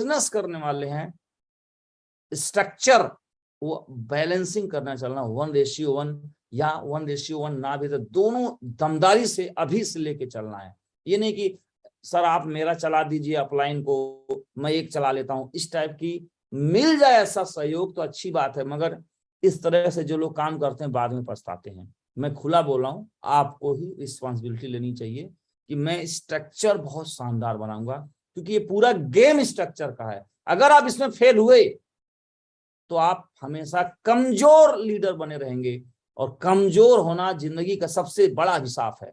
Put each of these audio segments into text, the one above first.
Business करने वाले हैं, स्ट्रक्चर वो बैलेंसिंग करना चलना, 1:1 या 1:1 ना भी तो दोनों दमदारी से अभी से लेके चलना है। ये नहीं कि सर आप मेरा चला दीजिए अपलाइन को, मैं एक चला लेता हूं, इस टाइप की मिल जाए ऐसा सहयोग तो अच्छी बात है, मगर इस तरह से जो लोग काम करते हैं बाद में पछताते हैं। मैं खुला बोल रहा हूं, आपको ही रिस्पॉन्सिबिलिटी लेनी चाहिए कि मैं स्ट्रक्चर बहुत शानदार बनाऊंगा, क्योंकि ये पूरा गेम स्ट्रक्चर का है। अगर आप इसमें फेल हुए तो आप हमेशा कमजोर लीडर बने रहेंगे, और कमजोर होना जिंदगी का सबसे बड़ा अभिशाप है।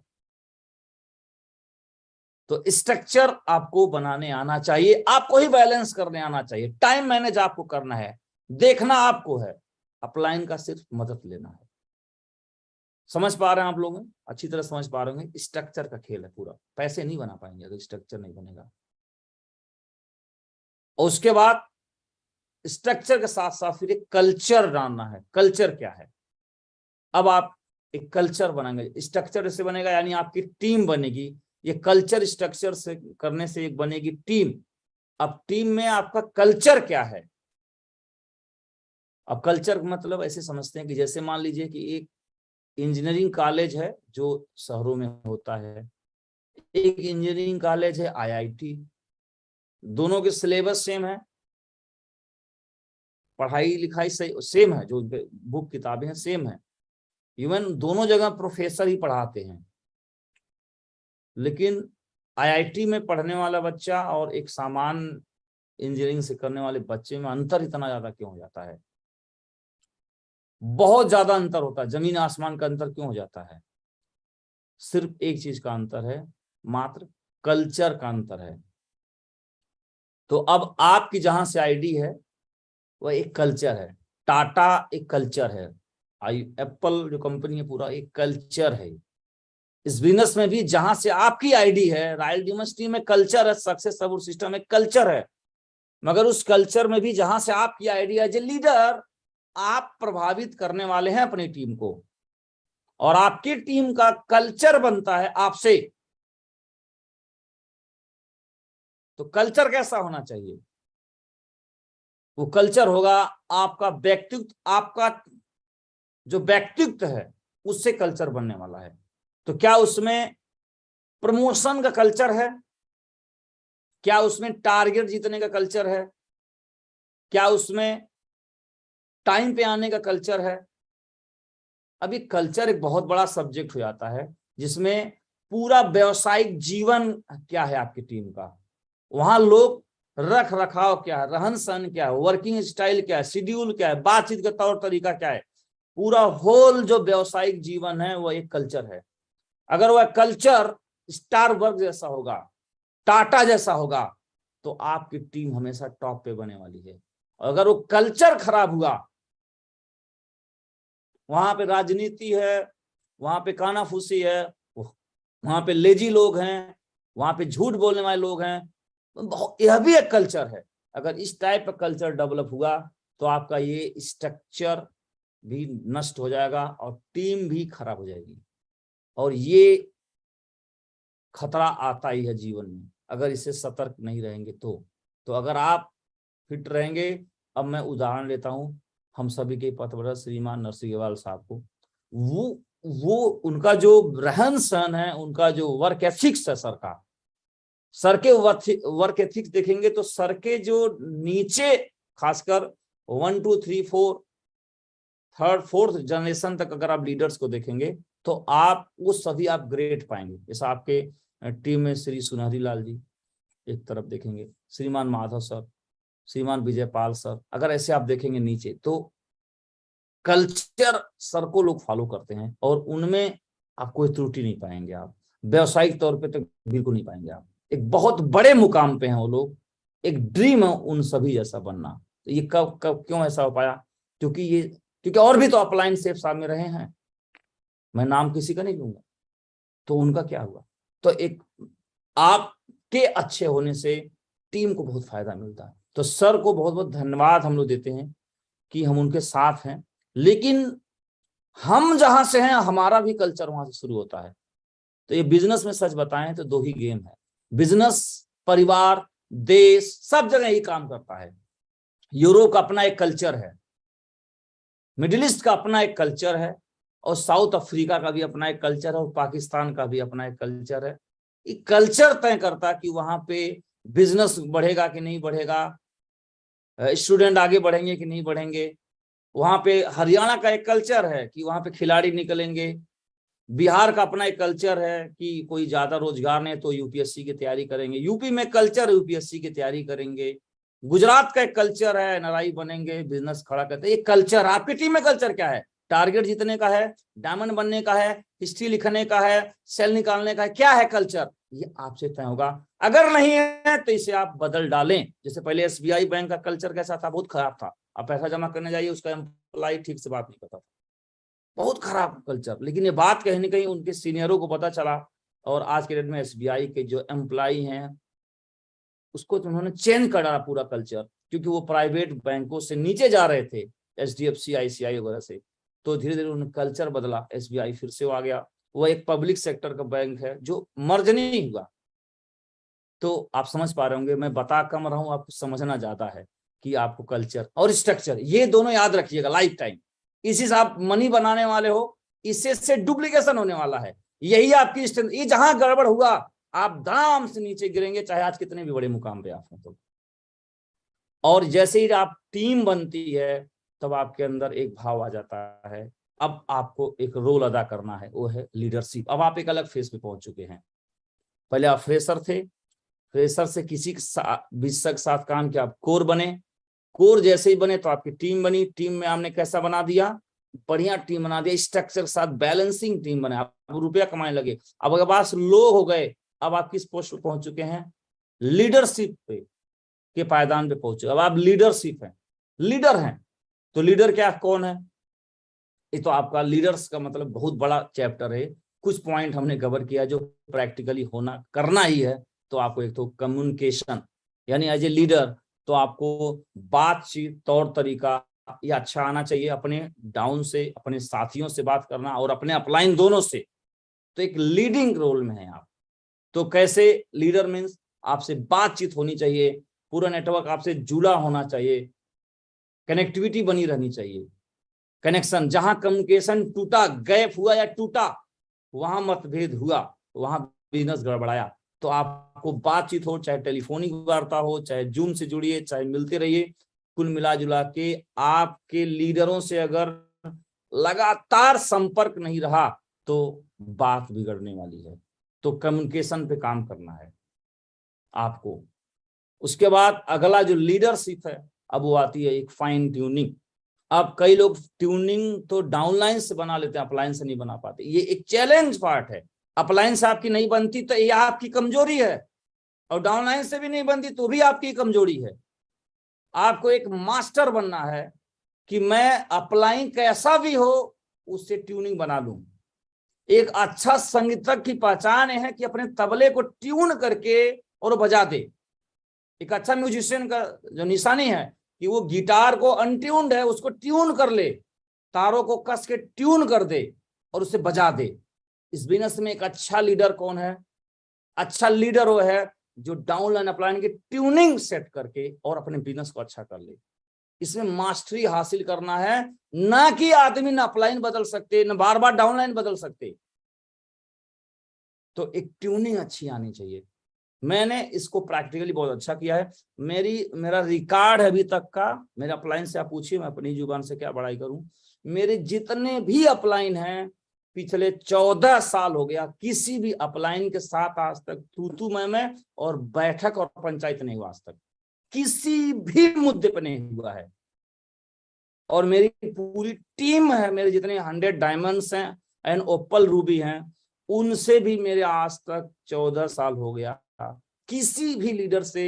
तो स्ट्रक्चर आपको बनाने आना चाहिए, आपको ही बैलेंस करने आना चाहिए, टाइम मैनेज आपको करना है, देखना आपको है, अपलाइन का सिर्फ मदद लेना है। समझ पा रहे हैं आप लोग? अच्छी तरह समझ पा रहे हैं, स्ट्रक्चर का खेल है पूरा। पैसे नहीं बना पाएंगे अगर स्ट्रक्चर नहीं बनेगा। और उसके बाद स्ट्रक्चर के साथ साथ फिर एक कल्चर जानना है। कल्चर क्या है? अब आप एक कल्चर बनाएंगे, स्ट्रक्चर से बनेगा यानी आपकी टीम बनेगी। ये कल्चर स्ट्रक्चर से करने से एक बनेगी टीम। अब टीम में आपका कल्चर क्या है? अब कल्चर मतलब ऐसे समझते हैं कि जैसे मान लीजिए कि एक इंजीनियरिंग कॉलेज है जो शहरों में होता है, एक इंजीनियरिंग कॉलेज है आईआईटी, दोनों के सिलेबस सेम है, पढ़ाई लिखाई सेम है, जो बुक किताबें हैं सेम है, इवन दोनों जगह प्रोफेसर ही पढ़ाते हैं। लेकिन आईआईटी में पढ़ने वाला बच्चा और एक सामान्य इंजीनियरिंग से करने वाले बच्चे में अंतर इतना ज्यादा क्यों हो जाता है? बहुत ज्यादा अंतर होता है, जमीन आसमान का अंतर क्यों हो जाता है? सिर्फ एक चीज का अंतर है, मात्र कल्चर का अंतर है। तो अब आपकी जहां से आईडी है वह एक कल्चर है, टाटा एक कल्चर है, एप्पल जो कंपनी है पूरा एक कल्चर है। इस बिजनेस में भी जहां से आपकी आईडी है, रॉयल डिमोस्टी में कल्चर है, सक्सेस सपोर्ट सिस्टम में कल्चर है, मगर उस कल्चर में भी जहां से आपकी आईडी एज ए लीडर आप प्रभावित करने वाले हैं अपनी टीम को, और आपकी टीम का कल्चर बनता है आपसे। तो कल्चर कैसा होना चाहिए? वो कल्चर होगा आपका व्यक्तित्व, आपका जो व्यक्तित्व है उससे कल्चर बनने वाला है। तो क्या उसमें प्रमोशन का कल्चर है? क्या उसमें टारगेट जीतने का कल्चर है? क्या उसमें टाइम पे आने का कल्चर है? अभी कल्चर एक बहुत बड़ा सब्जेक्ट हो जाता है, जिसमें पूरा व्यवसायिक जीवन क्या है आपकी टीम का, वहां लोग रख रखाव क्या है, रहन सहन क्या है, वर्किंग स्टाइल क्या है, शेड्यूल क्या है, बातचीत का तौर तरीका क्या है, पूरा होल जो व्यवसायिक जीवन है वह एक कल्चर है। अगर वह कल्चर स्टार वर्क जैसा होगा, टाटा जैसा होगा, तो आपकी टीम हमेशा टॉप पे बने वाली है। और अगर वो कल्चर खराब हुआ, वहां पे राजनीति है, वहां पे कानाफूसी है, वहां पे लेजी लोग हैं, वहां पे झूठ बोलने वाले लोग हैं, तो यह भी एक कल्चर है। अगर इस टाइप का कल्चर डेवलप हुआ तो आपका ये स्ट्रक्चर भी नष्ट हो जाएगा और टीम भी खराब हो जाएगी। और ये खतरा आता ही है जीवन में अगर इससे सतर्क नहीं रहेंगे तो अगर आप फिट रहेंगे। अब मैं उदाहरण लेता हूं, हम सभी के पथव्रत श्रीमान नरसिंहवाल साहब को, वो उनका जो रहन सहन है, उनका जो वर्क एथिक्स है, सर के वर्क एथिक्स देखेंगे तो सर के जो नीचे खासकर 1 2 3 4 3rd 4th जनरेशन तक अगर आप लीडर्स को देखेंगे तो आप वो सभी आप ग्रेट पाएंगे। जैसा आपके टीम में श्री सुनहरी लाल जी एक तरफ देखेंगे, श्रीमान माधव सर, श्रीमान विजयपाल सर, अगर ऐसे आप देखेंगे नीचे तो कल्चर सर को लोग फॉलो करते हैं और उनमें आप कोई त्रुटि नहीं पाएंगे। आप व्यवसायिक तौर पे तो बिल्कुल नहीं पाएंगे। आप एक बहुत बड़े मुकाम पे हैं वो लोग, एक ड्रीम है उन सभी जैसा बनना। तो ये कब कब क्यों ऐसा हो पाया? क्योंकि और भी तो अपलाइन सेफ साहब में रहे हैं, मैं नाम किसी का नहीं लूंगा। तो उनका क्या हुआ? तो एक आपके अच्छे होने से टीम को बहुत फायदा मिलता है। तो सर को बहुत बहुत धन्यवाद हम लोग देते हैं कि हम उनके साथ हैं, लेकिन हम जहां से हैं हमारा भी कल्चर वहां से शुरू होता है। तो ये बिजनेस में सच बताएं तो 2 ही गेम है, बिजनेस परिवार देश सब जगह यही काम करता है। यूरोप का अपना एक कल्चर है, मिडिल ईस्ट का अपना एक कल्चर है, और साउथ अफ्रीका का भी अपना एक कल्चर है, और पाकिस्तान का भी अपना एक कल्चर है। ये कल्चर तय करता कि वहां पे बिजनेस बढ़ेगा कि नहीं बढ़ेगा, स्टूडेंट आगे बढ़ेंगे कि नहीं बढ़ेंगे। वहां पे हरियाणा का एक कल्चर है कि वहां पे खिलाड़ी निकलेंगे। बिहार का अपना एक कल्चर है कि कोई ज्यादा रोजगार नहीं तो यूपीएससी की तैयारी करेंगे। यूपी में कल्चर यूपीएससी की तैयारी करेंगे। गुजरात का एक कल्चर है, एनआरआई बनेंगे, बिजनेस खड़ा करते हैं। ये कल्चर, आपकी टीम में कल्चर क्या है? टारगेट जीतने का है, डायमंड बनने का है, हिस्ट्री लिखने का है, सेल निकालने का है, क्या है कल्चर? ये आपसे तय होगा। अगर नहीं है तो इसे आप बदल डालें। जैसे पहले एसबीआई बैंक का कल्चर कैसा था? बहुत खराब था। आप पैसा जमा करने जाइए, उसका एम्प्लॉय ठीक से बात नहीं करता था, बहुत खराब कल्चर। लेकिन ये बात कहीं ना कहीं उनके सीनियरों को पता चला, और आज के डेट में एसबीआई के जो एम्प्लॉय हैं उसको तो उन्होंने चेंज कर डाला पूरा कल्चर, क्योंकि वो प्राइवेट बैंकों से नीचे जा रहे थे, एचडीएफसी, आईसीआई वगैरह से। तो धीरे धीरे उन्होंने कल्चर बदला, एसबीआई फिर से वो आ गया। वो एक पब्लिक सेक्टर का बैंक है जो मर्ज नहीं हुआ। तो आप समझ पा रहे होंगे, मैं बता कम रहा हूं, आपको समझना ज्यादा है कि आपको कल्चर और स्ट्रक्चर ये दोनों याद रखिएगा लाइफ टाइम। इसी से आप मनी बनाने वाले हो, इससे से डुप्लीकेशन होने वाला है। यही आपकी स्ट्रेंथ। ये जहां गड़बड़ हुआ आप दाम से नीचे गिरेंगे, चाहे आज कितने भी बड़े मुकाम पे आप हो तो। और जैसे ही आप टीम बनती है तब आपके अंदर एक भाव आ जाता है, अब आपको एक रोल अदा करना है, वो है लीडरशिप। अब आप एक अलग फेज पे पहुंच चुके हैं। पहले आप फ्रेशर थे, फ्रेशर से किसी के साथ काम किया, आप कोर बने। कोर जैसे ही बने तो आपकी टीम बनी। टीम में आपने कैसा बना दिया? बढ़िया टीम बना दिया, स्ट्रक्चर के साथ बैलेंसिंग टीम बने। आप रुपया कमाने लगे। अब अगर पास लो हो गए, अब आप किस पोस्ट पे पहुंच चुके हैं? लीडरशिप पे के पायदान पे पहुंचे। अब आप लीडरशिप हैं, लीडर हैं। तो लीडर क्या, कौन है? ये तो आपका लीडर्स का मतलब बहुत बड़ा चैप्टर है। कुछ पॉइंट हमने कवर किया जो प्रैक्टिकली होना करना ही है। तो आपको एक तो कम्युनिकेशन, यानी एज ए लीडर तो आपको बातचीत तौर तरीका ये अच्छा आना चाहिए, अपने डाउन से, अपने साथियों से बात करना और अपने अपलाइन दोनों से। तो एक लीडिंग रोल में है आप। तो कैसे लीडर मीन्स आपसे बातचीत होनी चाहिए, पूरा नेटवर्क आपसे जुड़ा होना चाहिए, कनेक्टिविटी बनी रहनी चाहिए। कनेक्शन, जहां कम्युनिकेशन टूटा, गैप हुआ या टूटा, वहां मतभेद हुआ, वहां बिजनेस गड़बड़ाया। तो आपको बातचीत हो, चाहे टेलीफोनिक वार्ता हो, चाहे जूम से जुड़िए, चाहे मिलते रहिए, कुल मिला जुला के आपके लीडरों से अगर लगातार संपर्क नहीं रहा तो बात बिगड़ने वाली है। तो कम्युनिकेशन पे काम करना है आपको। उसके बाद अगला जो लीडरशिप है, अब वो आती है एक फाइन ट्यूनिंग। अब कई लोग ट्यूनिंग तो डाउनलाइन से बना लेते हैं, अपलाइन से नहीं बना पाते। ये एक चैलेंज पार्ट है। अपलाइन से आपकी नहीं बनती तो ये आपकी कमजोरी है, और डाउनलाइन से भी नहीं बनती तो भी आपकी कमजोरी है। आपको एक मास्टर बनना है कि मैं अपलाइन कैसा भी हो उससे ट्यूनिंग बना लूं। एक अच्छा संगीतज्ञ की पहचान है कि अपने तबले को ट्यून करके और बजा दे। एक अच्छा म्यूजिशियन का जो निशानी है कि वो गिटार को अनट्यून्ड है उसको ट्यून कर ले, तारों को कस के ट्यून कर दे और उसे बजा दे। इस बिजनेस में एक अच्छा लीडर कौन है? अच्छा लीडर वो है जो डाउनलाइन अपलाइन की ट्यूनिंग सेट करके और अपने बिजनेस को अच्छा कर ले। इसमें मास्टरी हासिल करना है, ना कि आदमी ना अपलाइन बदल सकते, ना बार बार डाउनलाइन बदल सकते। तो एक ट्यूनिंग अच्छी आनी चाहिए। मैंने इसको प्रैक्टिकली बहुत अच्छा किया है। मेरा रिकॉर्ड है अभी तक का, मेरे अपलाइन से आप पूछिए, मैं अपनी जुबान से क्या बड़ाई करूं। मेरे जितने भी अपलाइन हैं पिछले 14 साल हो गया, किसी भी अपलाइन के साथ आज तक तू मैं और बैठक और पंचायत नहीं हुआ आज तक, किसी भी मुद्दे पर नहीं हुआ है। और मेरी पूरी टीम है, मेरे जितने 100 डायमंड्स हैं एंड ओपल रूबी हैं, उनसे भी मेरे आज तक 14 साल हो गया, किसी भी लीडर से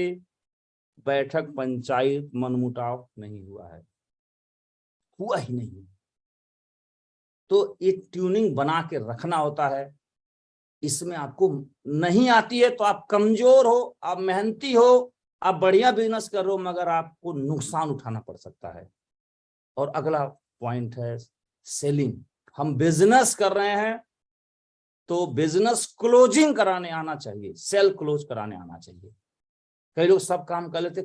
बैठक पंचायत मनमुटाव नहीं हुआ है, हुआ ही नहीं। तो एक ट्यूनिंग बना के रखना होता है। इसमें आपको नहीं आती है तो आप कमजोर हो, आप मेहनती हो, आप बढ़िया बिजनेस कर रहे हो, मगर आपको नुकसान उठाना पड़ सकता है। और अगला पॉइंट है सेलिंग। हम बिजनेस कर रहे हैं तो बिजनेस क्लोजिंग कराने आना चाहिए, सेल क्लोज कराने आना चाहिए। कई लोग सब काम कर लेते,